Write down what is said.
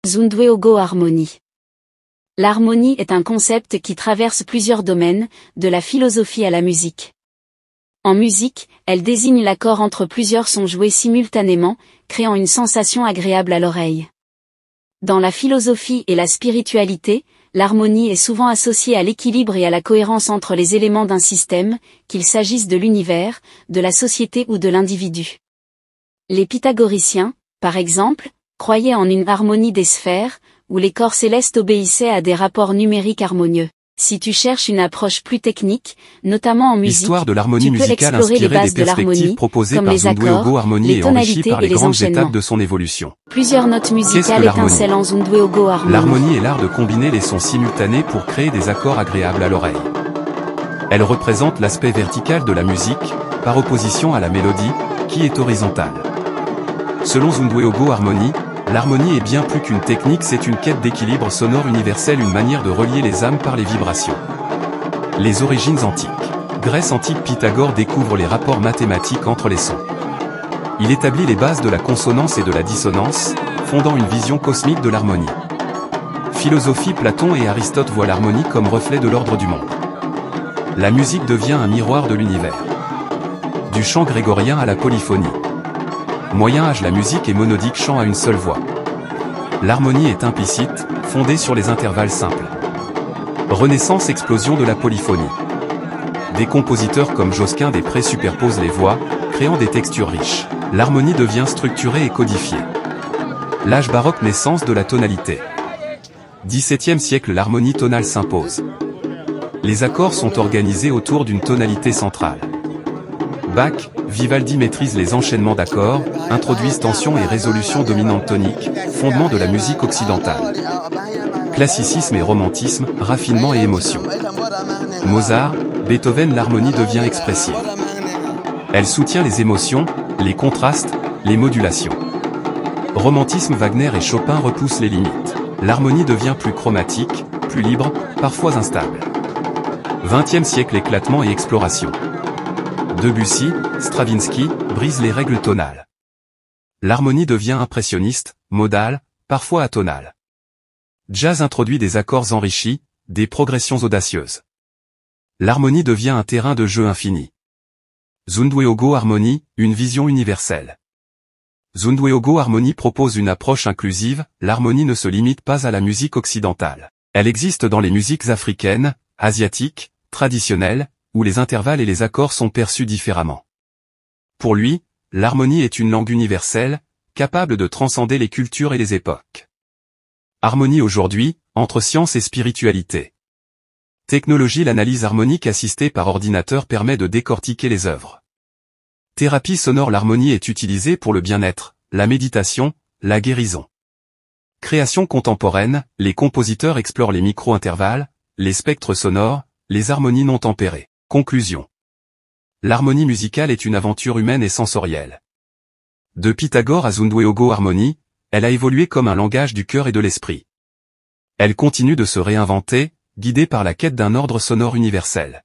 Zundueogo Harmonie. L'harmonie est un concept qui traverse plusieurs domaines, de la philosophie à la musique. En musique, elle désigne l'accord entre plusieurs sons joués simultanément, créant une sensation agréable à l'oreille. Dans la philosophie et la spiritualité, l'harmonie est souvent associée à l'équilibre et à la cohérence entre les éléments d'un système, qu'il s'agisse de l'univers, de la société ou de l'individu. Les pythagoriciens, par exemple, croyaient en une harmonie des sphères, où les corps célestes obéissaient à des rapports numériques harmonieux. Si tu cherches une approche plus technique, notamment en musique, l'histoire de l'harmonie tu peux musicale explorer les inspirée bases des de l'harmonie, perspectives proposées comme par les accords, Zundueogo Harmonie les et enrichie tonalités par et les les grandes enchaînements. étapes de son évolution. Plusieurs notes musicales l'harmonie? étincellent en Zundueogo Harmonie. L'harmonie est l'art de combiner les sons simultanés pour créer des accords agréables à l'oreille. Elle représente l'aspect vertical de la musique, par opposition à la mélodie, qui est horizontale. Selon Zundueogo Harmonie, l'harmonie est bien plus qu'une technique, c'est une quête d'équilibre sonore universel, une manière de relier les âmes par les vibrations. Les origines antiques. Grèce antique, Pythagore découvre les rapports mathématiques entre les sons. Il établit les bases de la consonance et de la dissonance, fondant une vision cosmique de l'harmonie. Philosophie, Platon et Aristote voient l'harmonie comme reflet de l'ordre du monde. La musique devient un miroir de l'univers. Du chant grégorien à la polyphonie. Moyen Âge, la musique est monodique, chant à une seule voix. L'harmonie est implicite, fondée sur les intervalles simples. Renaissance, explosion de la polyphonie. Des compositeurs comme Josquin des Prés superposent les voix, créant des textures riches. L'harmonie devient structurée et codifiée. L'âge baroque, naissance de la tonalité. XVIIe siècle, l'harmonie tonale s'impose. Les accords sont organisés autour d'une tonalité centrale. Bach, Vivaldi maîtrisent les enchaînements d'accords, introduisent tension et résolution dominante tonique, fondement de la musique occidentale. Classicisme et romantisme, raffinement et émotion. Mozart, Beethoven, l'harmonie devient expressive. Elle soutient les émotions, les contrastes, les modulations. Romantisme, Wagner et Chopin repoussent les limites. L'harmonie devient plus chromatique, plus libre, parfois instable. XXe siècle, éclatement et exploration. Debussy, Stravinsky, brisent les règles tonales. L'harmonie devient impressionniste, modale, parfois atonale. Jazz introduit des accords enrichis, des progressions audacieuses. L'harmonie devient un terrain de jeu infini. Zundueogo Harmonie, une vision universelle. Zundueogo Harmonie propose une approche inclusive, l'harmonie ne se limite pas à la musique occidentale. Elle existe dans les musiques africaines, asiatiques, traditionnelles, où les intervalles et les accords sont perçus différemment. Pour lui, l'harmonie est une langue universelle, capable de transcender les cultures et les époques. Harmonie aujourd'hui, entre science et spiritualité. Technologie, l'analyse harmonique assistée par ordinateur permet de décortiquer les œuvres. Thérapie sonore, l'harmonie est utilisée pour le bien-être, la méditation, la guérison. Création contemporaine, les compositeurs explorent les micro-intervalles, les spectres sonores, les harmonies non tempérées. Conclusion. L'harmonie musicale est une aventure humaine et sensorielle. De Pythagore à Zundueogo Harmonie, elle a évolué comme un langage du cœur et de l'esprit. Elle continue de se réinventer, guidée par la quête d'un ordre sonore universel.